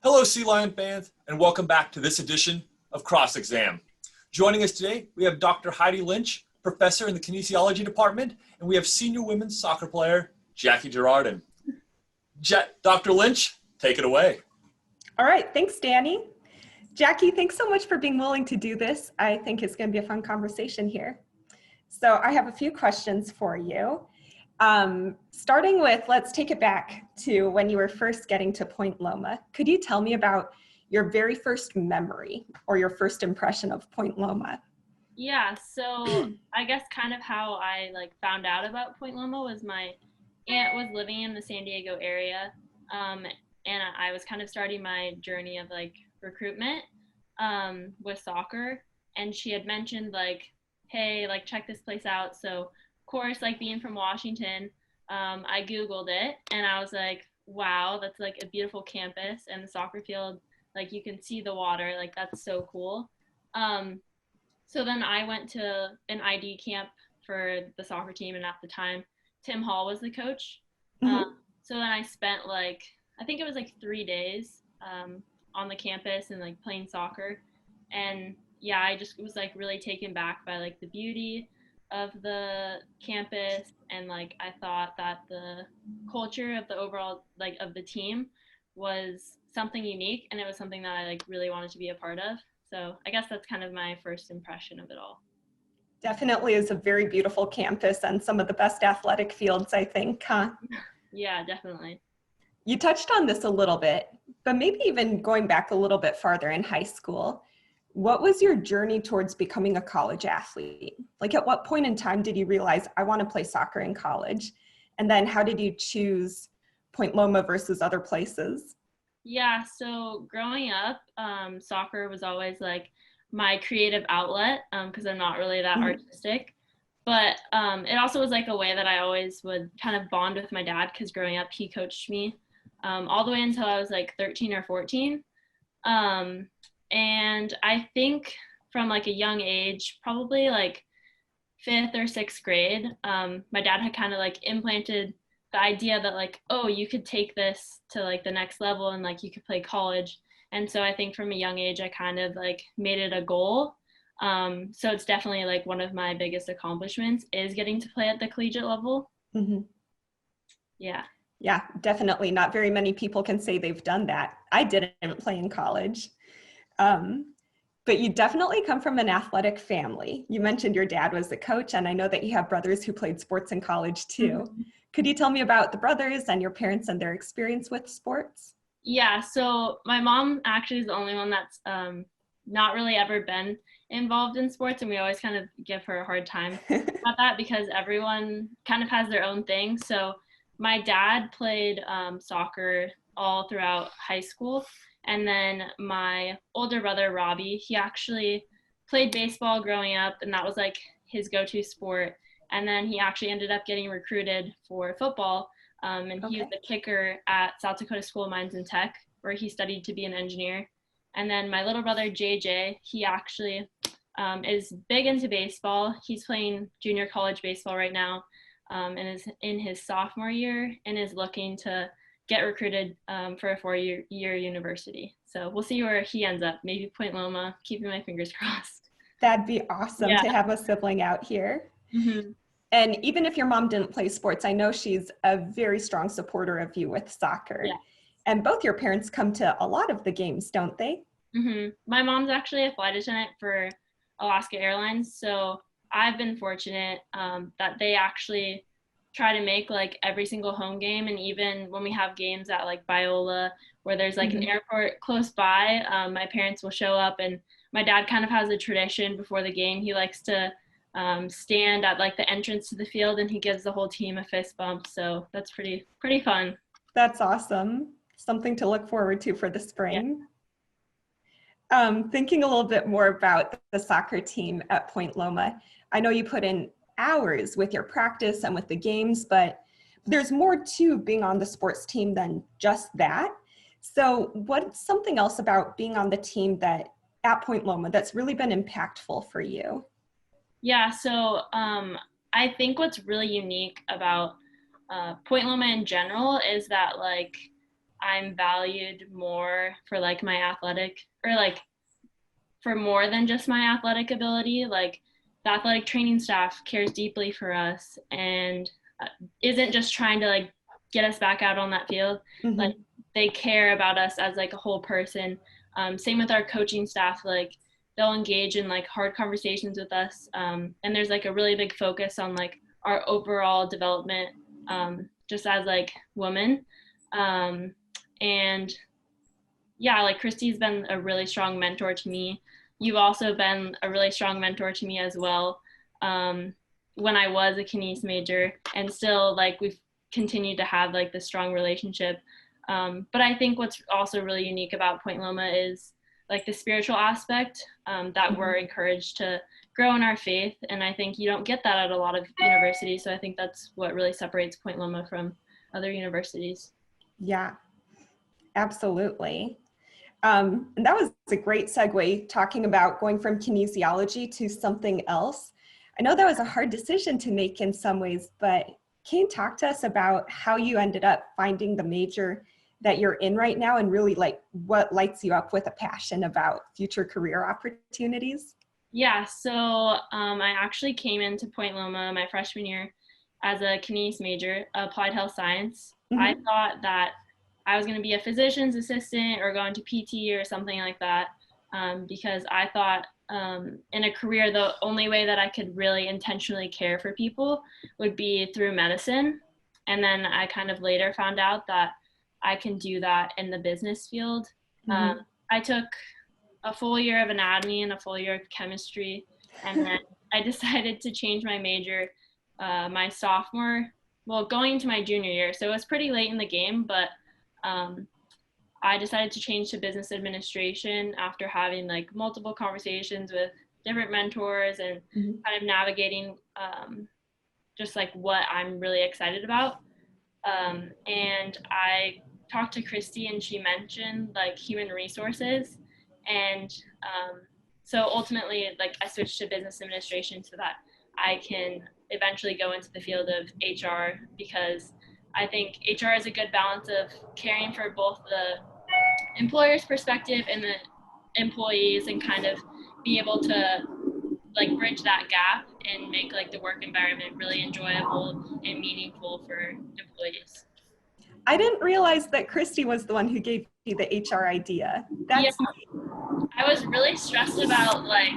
Hello, Sea Lion fans, and welcome back to this edition of Cross Exam. Joining us today, we have Dr. Heidi Lynch, professor in the Kinesiology department, and we have senior women's soccer player, Jacqui Gerarden. Dr. Lynch, take it away. All right, thanks, Danny. Jacqui, thanks so much for being willing to do this. I think it's going to be a fun conversation here. So I have a few questions for you. Starting with, let's take it back to when you were first getting to Point Loma. Could you tell me about your very first memory or your first impression of Point Loma? Yeah, so I guess kind of how I found out about Point Loma was my aunt was living in the San Diego area, and I was kind of starting my journey of recruitment with soccer, and she had mentioned hey, check this place out. So of course, being from Washington, I Googled it and I was like, wow, that's a beautiful campus, and the soccer field, you can see the water, that's so cool. So then I went to an ID camp for the soccer team, and at the time, Tim Hall was the coach. So then I spent I think it was 3 days on the campus and playing soccer. And yeah, I just was really taken back by the beauty of the campus, and I thought that the culture of the overall of the team was something unique, and it was something that I really wanted to be a part of. So I guess that's kind of my first impression of it all. Definitely is a very beautiful campus and some of the best athletic fields, I think, huh? Yeah, definitely. You touched on this a little bit, but maybe even going back a little bit farther in high school, what was your journey towards becoming a college athlete? At what point in time did you realize I want to play soccer in college? And then how did you choose Point Loma versus other places? Yeah, so growing up, soccer was always my creative outlet because I'm not really that artistic. But it also was a way that I always would kind of bond with my dad, because growing up he coached me all the way until I was 13 or 14. And I think from a young age, probably 5th or 6th grade, my dad had kind of implanted the idea that oh, you could take this to the next level, and you could play college. And so I think from a young age I kind of made it a goal. So it's definitely one of my biggest accomplishments is getting to play at the collegiate level. Yeah, definitely. Not very many people can say they've done that. I didn't play in college. But you definitely come from an athletic family. You mentioned your dad was a coach, and I know that you have brothers who played sports in college too. Could you tell me about the brothers and your parents and their experience with sports? Yeah, so my mom actually is the only one that's not really ever been involved in sports, and we always kind of give her a hard time about that because everyone kind of has their own thing. So my dad played soccer all throughout high school, and then my older brother Robbie, he actually played baseball growing up, and that was his go-to sport. And then he actually ended up getting recruited for football, and he was the kicker at South Dakota School of Mines and Tech, where he studied to be an engineer. And then my little brother JJ, he actually is big into baseball. He's playing junior college baseball right now, and is in his sophomore year, and is looking to get recruited for a 4-year university. So we'll see where he ends up. Maybe Point Loma, keeping my fingers crossed. That'd be awesome to have a sibling out here. And even if your mom didn't play sports, I know she's a very strong supporter of you with soccer. Yeah. And both your parents come to a lot of the games, don't they? My mom's actually a flight attendant for Alaska Airlines, so I've been fortunate that they actually try to make every single home game. And even when we have games at Biola, where there's an airport close by, my parents will show up, and my dad kind of has a tradition before the game. He likes to stand at the entrance to the field, and he gives the whole team a fist bump. So that's pretty fun. That's awesome. Something to look forward to for the spring. Thinking a little bit more about the soccer team at Point Loma, I know you put in hours with your practice and with the games, but there's more to being on the sports team than just that. So what's something else about being on the team that at Point Loma that's really been impactful for you? Yeah, so I think what's really unique about Point Loma in general is that I'm valued more for like my athletic, or like for more than just my athletic ability. Like the athletic training staff cares deeply for us and isn't just trying to like get us back out on that field. Mm-hmm. Like they care about us as like a whole person. Same with our coaching staff. Like they'll engage in like hard conversations with us. And there's like a really big focus on like our overall development, just as like women. And yeah, like Christy's been a really strong mentor to me. You've also been a really strong mentor to me as well. When I was a kines major, and still like we've continued to have like the strong relationship. But I think what's also really unique about Point Loma is like the spiritual aspect, that we're encouraged to grow in our faith. And I think you don't get that at a lot of universities. So I think that's what really separates Point Loma from other universities. Yeah, absolutely. And that was a great segue, talking about going from kinesiology to something else. I know that was a hard decision to make in some ways, but can you talk to us about how you ended up finding the major that you're in right now, and really like what lights you up with a passion about future career opportunities? Yeah, so I actually came into Point Loma my freshman year as a kines major, applied health science. Mm-hmm. I thought that I was going to be a physician's assistant or go into PT or something like that, because I thought in a career, the only way that I could really intentionally care for people would be through medicine. And then I kind of later found out that I can do that in the business field. Mm-hmm. I took a full year of anatomy and a full year of chemistry, and then I decided to change my major my sophomore, well, going into my junior year. So it was pretty late in the game, but I decided to change to business administration after having like multiple conversations with different mentors and kind of navigating just like what I'm really excited about. And I talked to Christy, and she mentioned like human resources. And so ultimately, like I switched to business administration so that I can eventually go into the field of HR, because I think HR is a good balance of caring for both the employer's perspective and the employees, and kind of be able to like bridge that gap and make like the work environment really enjoyable and meaningful for employees. I didn't realize that Christy was the one who gave you the HR idea. That's yeah, I was really stressed about like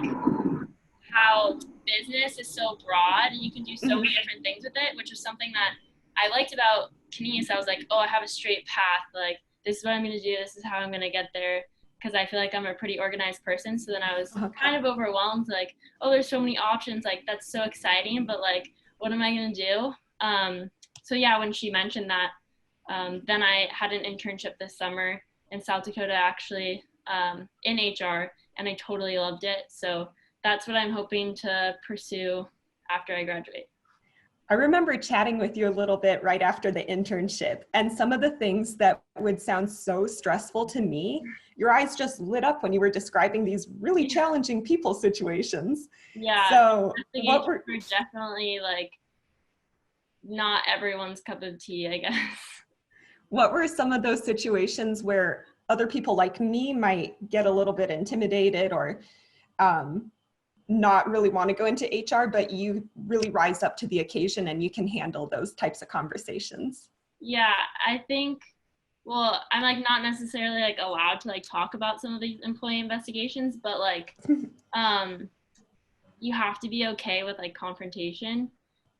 how business is so broad and you can do so many different things with it, which is something that I liked about kines. I was like, oh, I have a straight path. Like, this is what I'm going to do. This is how I'm going to get there. Because I feel like I'm a pretty organized person. So then I was kind of overwhelmed. Like, oh, there's so many options. Like, that's so exciting. But like, what am I going to do? So yeah, when she mentioned that, then I had an internship this summer in South Dakota, actually, in HR. And I totally loved it. So that's what I'm hoping to pursue after I graduate. I remember chatting with you a little bit right after the internship, and some of the things that would sound so stressful to me, your eyes just lit up when you were describing these really challenging people situations. Yeah, so what were definitely like not everyone's cup of tea, I guess. What were some of those situations where other people like me might get a little bit intimidated or not really want to go into HR, but you really rise up to the occasion and you can handle those types of conversations? Yeah, I think, well, I'm like not necessarily like allowed to like talk about some of these employee investigations, but like you have to be okay with like confrontation,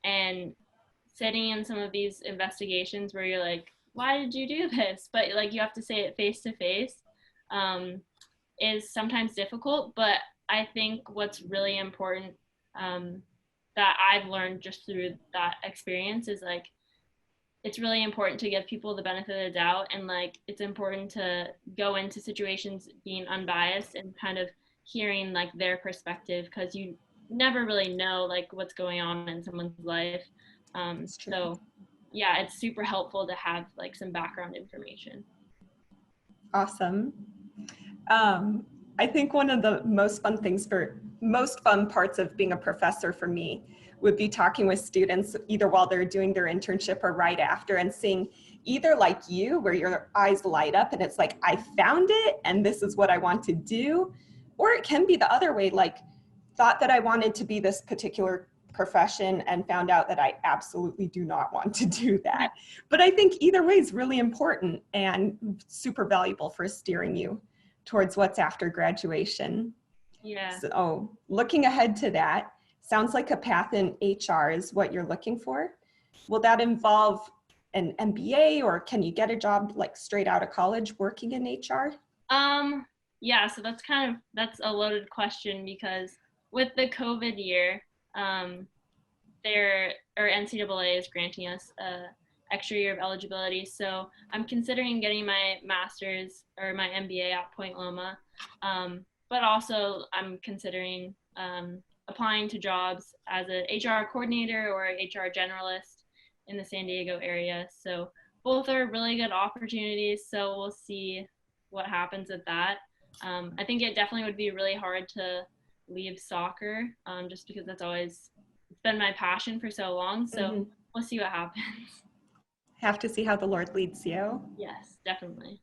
and sitting in some of these investigations where you're like, why did you do this? But like you have to say it face to face is sometimes difficult. But I think what's really important that I've learned just through that experience is like, it's really important to give people the benefit of the doubt, and like it's important to go into situations being unbiased and kind of hearing like their perspective, because you never really know like what's going on in someone's life. So yeah, it's super helpful to have like some background information. Awesome. I think one of the most fun parts of being a professor for me would be talking with students either while they're doing their internship or right after, and seeing either like you, where your eyes light up and it's like, I found it and this is what I want to do. Or it can be the other way, like thought that I wanted to be this particular profession and found out that I absolutely do not want to do that. But I think either way is really important and super valuable for steering you towards what's after graduation. Yeah. So looking ahead to that, sounds like a path in HR is what you're looking for. Will that involve an MBA, or can you get a job like straight out of college working in HR? Yeah, so that's a loaded question, because with the COVID year, NCAA is granting us a extra year of eligibility. So I'm considering getting my master's or my MBA at Point Loma. But also I'm considering applying to jobs as an HR coordinator or HR generalist in the San Diego area. So both are really good opportunities. So we'll see what happens with that. I think it definitely would be really hard to leave soccer, just because it's been my passion for so long. So we'll see what happens. Have to see how the Lord leads you. Yes, definitely.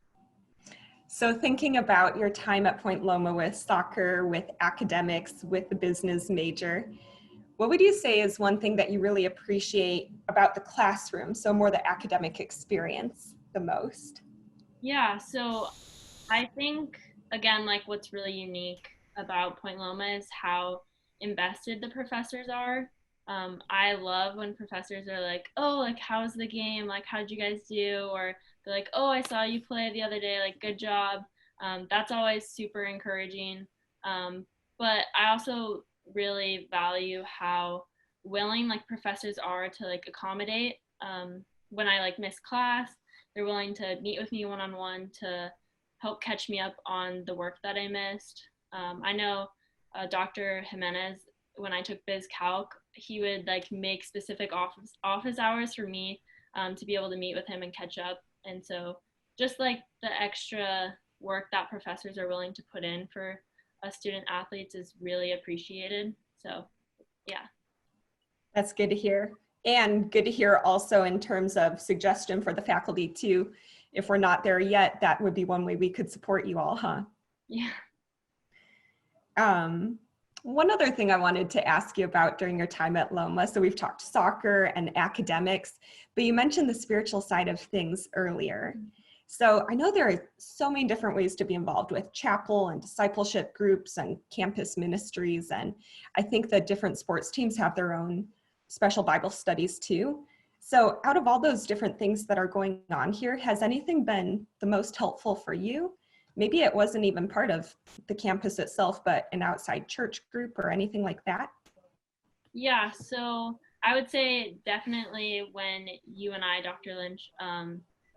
So thinking about your time at Point Loma with soccer, with academics, with the business major, what would you say is one thing that you really appreciate about the classroom, so more the academic experience, the most? Yeah, so I think, again, like what's really unique about Point Loma is how invested the professors are. I love when professors are like, oh, like, how's the game? Like, how'd you guys do? Or they're like, oh, I saw you play the other day. Like, good job. That's always super encouraging. But I also really value how willing like professors are to like accommodate. When I like miss class, they're willing to meet with me one-on-one to help catch me up on the work that I missed. I know Dr. Jimenez, when I took Biz Calc, he would like make specific office hours for me to be able to meet with him and catch up. And so just like the extra work that professors are willing to put in for us student athletes is really appreciated. So yeah. That's good to hear. And good to hear also in terms of suggestion for the faculty too. If we're not there yet, that would be one way we could support you all, huh? Yeah. One other thing I wanted to ask you about during your time at Loma, so we've talked soccer and academics, but you mentioned the spiritual side of things earlier. So I know there are so many different ways to be involved with chapel and discipleship groups and campus ministries, and I think that different sports teams have their own special Bible studies too. So out of all those different things that are going on here, has anything been the most helpful for you? Maybe it wasn't even part of the campus itself, but an outside church group or anything like that? Yeah, so I would say definitely when you and I, Dr. Lynch,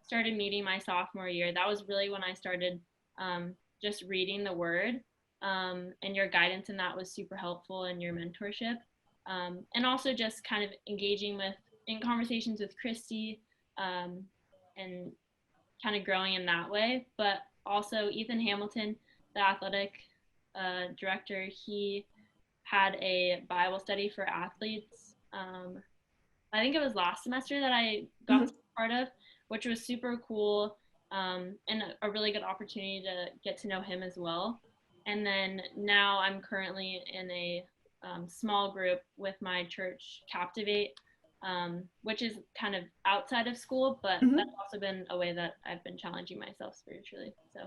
started meeting my sophomore year, that was really when I started just reading the word, and your guidance in that was super helpful, and your mentorship. And also just kind of engaging in conversations with Christy, and kind of growing in that way. But also Ethan Hamilton, the athletic director, he had a Bible study for athletes. I think it was last semester that I got to be part of, which was super cool, and a really good opportunity to get to know him as well. And then now I'm currently in a small group with my church, Captivate, which is kind of outside of school, but that's also been a way that I've been challenging myself spiritually. So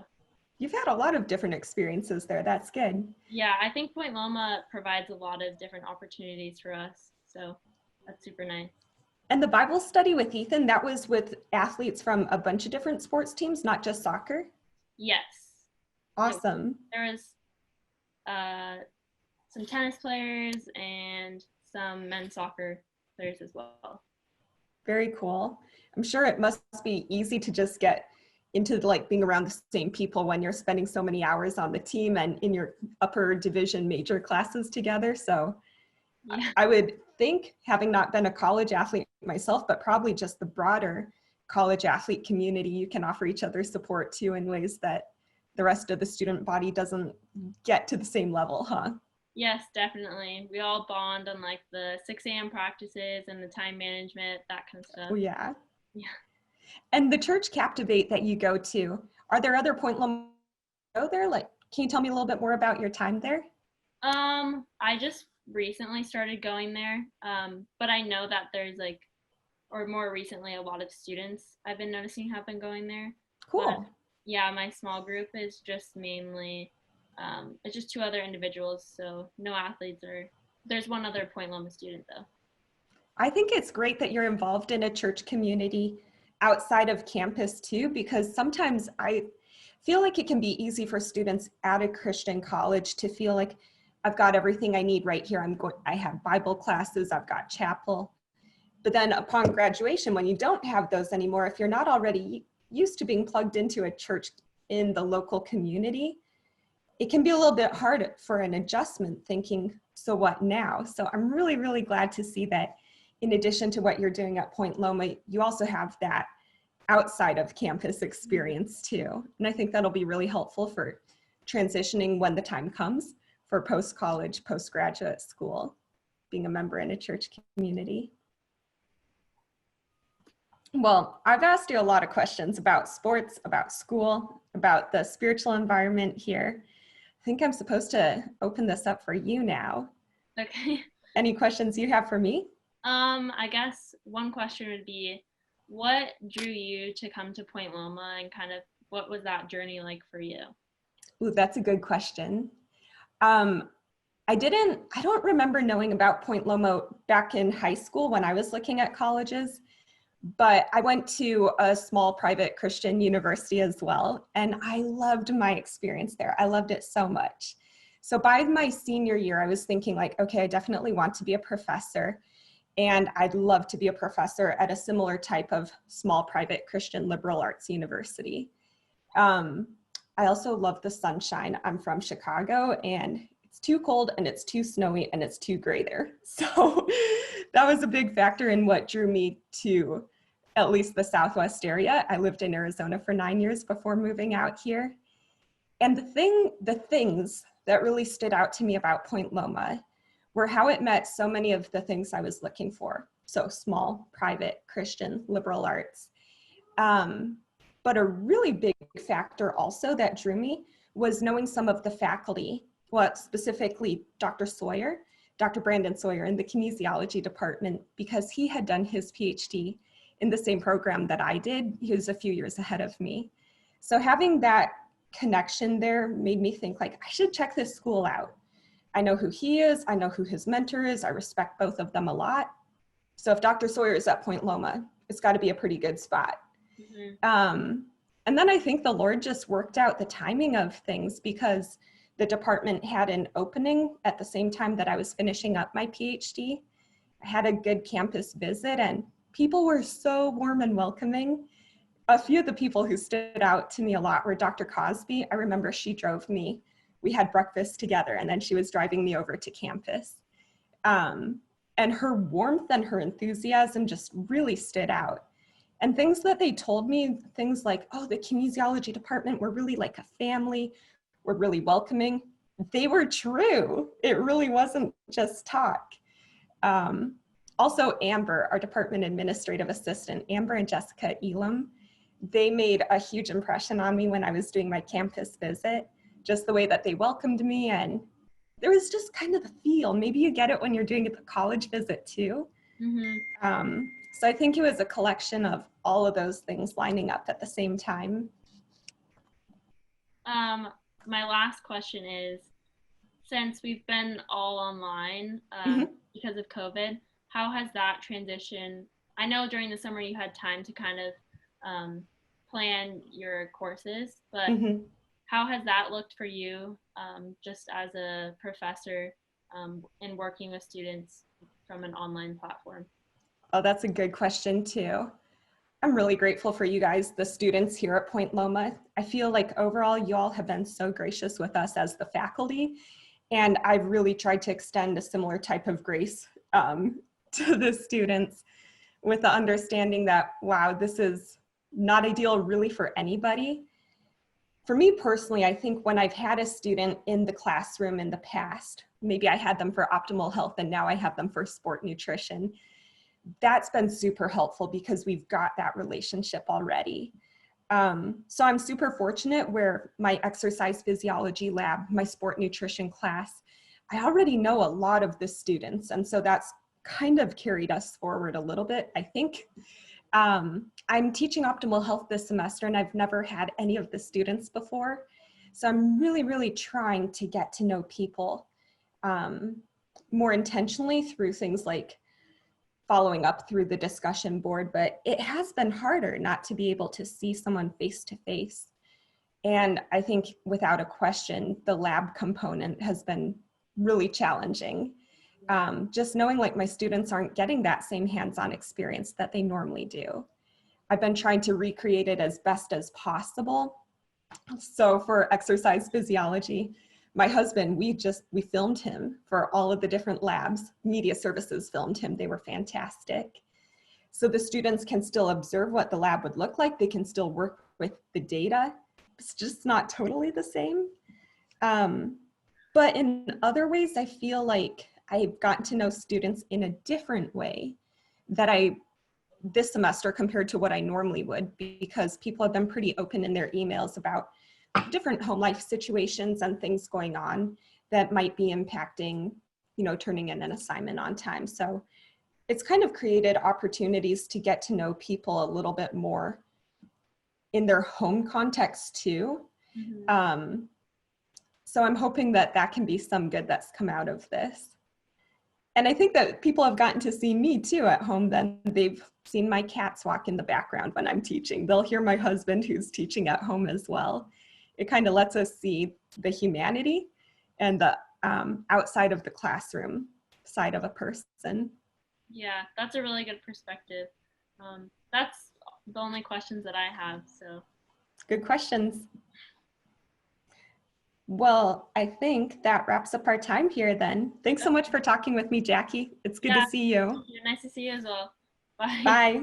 you've had a lot of different experiences there. That's good. Yeah, I think Point Loma provides a lot of different opportunities for us. So that's super nice. And the Bible study with Ethan, that was with athletes from a bunch of different sports teams, not just soccer? Yes. Awesome. There was some tennis players and some men's soccer players as well. Very cool. I'm sure it must be easy to just get into like being around the same people when you're spending so many hours on the team and in your upper division major classes together. So yeah. I would think, having not been a college athlete myself, but probably just the broader college athlete community, you can offer each other support too in ways that the rest of the student body doesn't get to the same level, huh? Yes, definitely. We all bond on like the 6 a.m. practices and the time management, that kind of stuff. Oh, yeah. Yeah. And the church Captivate that you go to, are there other Point Loma go there? Like, can you tell me a little bit more about your time there? I just recently started going there, but I know that there's like, or more recently, a lot of students I've been noticing have been going there. Cool. But yeah, my small group is just mainly, it's just two other individuals, so no athletes or there's one other Point Loma student though. I think it's great that you're involved in a church community outside of campus too, because sometimes I feel like it can be easy for students at a Christian college to feel like I've got everything I need right here. I have Bible classes, I've got chapel. But then upon graduation, when you don't have those anymore, if you're not already used to being plugged into a church in the local community, it can be a little bit hard for an adjustment thinking, so what now? So I'm really, really glad to see that in addition to what you're doing at Point Loma, you also have that outside of campus experience too. And I think that'll be really helpful for transitioning when the time comes for post-college, postgraduate school, being a member in a church community. Well, I've asked you a lot of questions about sports, about school, about the spiritual environment here. I think I'm supposed to open this up for you now. Okay. Any questions you have for me? I guess one question would be, what drew you to come to Point Loma and kind of what was that journey like for you? Ooh, that's a good question. I don't remember knowing about Point Loma back in high school when I was looking at colleges, but I went to a small private Christian university as well, and I loved my experience there. I loved it so much. So by my senior year, I was thinking like, okay, I definitely want to be a professor, and I'd love to be a professor at a similar type of small private Christian liberal arts university. I also love the sunshine. I'm from Chicago, and it's too cold and it's too snowy and it's too gray there. So that was a big factor in what drew me to at least the Southwest area. I lived in Arizona for 9 years before moving out here. And the things that really stood out to me about Point Loma were how it met so many of the things I was looking for. So small, private, Christian, liberal arts. But a really big factor also that drew me was knowing some of the faculty, well, specifically Dr. Sawyer, Dr. Brandon Sawyer in the kinesiology department, because he had done his PhD in the same program that I did. He was a few years ahead of me. So having that connection there made me think like, I should check this school out. I know who he is, I know who his mentor is, I respect both of them a lot. So if Dr. Sawyer is at Point Loma, it's got to be a pretty good spot. Mm-hmm. And then I think the Lord just worked out the timing of things because the department had an opening at the same time that I was finishing up my PhD. I had a good campus visit and people were so warm and welcoming. A few of the people who stood out to me a lot were Dr. Cosby. I remember she drove me. We had breakfast together and then she was driving me over to campus. And her warmth and her enthusiasm just really stood out. And things that they told me, things like, oh, the kinesiology department, we're really like a family, we're really welcoming. They were true. It really wasn't just talk. Also, Amber, our department administrative assistant, Amber and Jessica Elam, they made a huge impression on me when I was doing my campus visit, just the way that they welcomed me. And there was just kind of the feel. Maybe you get it when you're doing the college visit too. Mm-hmm. So I think it was a collection of all of those things lining up at the same time. My last question is, since we've been all online because of COVID, how has that transition? I know during the summer you had time to kind of plan your courses, but how has that looked for you just as a professor in working with students from an online platform? Oh, that's a good question too. I'm really grateful for you guys, the students here at Point Loma. I feel like overall you all have been so gracious with us as the faculty, and I've really tried to extend a similar type of grace to the students with the understanding that, wow, this is not ideal really for anybody. For me personally, I think when I've had a student in the classroom in the past, maybe I had them for optimal health and now I have them for sport nutrition, that's been super helpful because we've got that relationship already. So I'm super fortunate where my exercise physiology lab, my sport nutrition class, I already know a lot of the students. And so that's kind of carried us forward a little bit, I think. I'm teaching optimal health this semester and I've never had any of the students before. So I'm really, really trying to get to know people more intentionally through things like following up through the discussion board, but it has been harder not to be able to see someone face to face. And I think without a question, the lab component has been really challenging. Just knowing like my students aren't getting that same hands-on experience that they normally do. I've been trying to recreate it as best as possible. So for exercise physiology, my husband, we filmed him for all of the different labs. Media services filmed him. They were fantastic. So the students can still observe what the lab would look like. They can still work with the data. It's just not totally the same. But in other ways, I feel like I've gotten to know students in a different way that this semester compared to what I normally would, because people have been pretty open in their emails about different home life situations and things going on that might be impacting, turning in an assignment on time. So it's kind of created opportunities to get to know people a little bit more in their home context too. Mm-hmm. So I'm hoping that can be some good that's come out of this. And I think that people have gotten to see me too at home. Then they've seen my cats walk in the background when I'm teaching. They'll hear my husband who's teaching at home as well. It kind of lets us see the humanity and the outside of the classroom side of a person. Yeah, that's a really good perspective. That's the only questions that I have, so. Good questions. Well, I think that wraps up our time here then. Thanks so much for talking with me, Jacqui. It's good to see you. Nice to see you as well. Bye. Bye.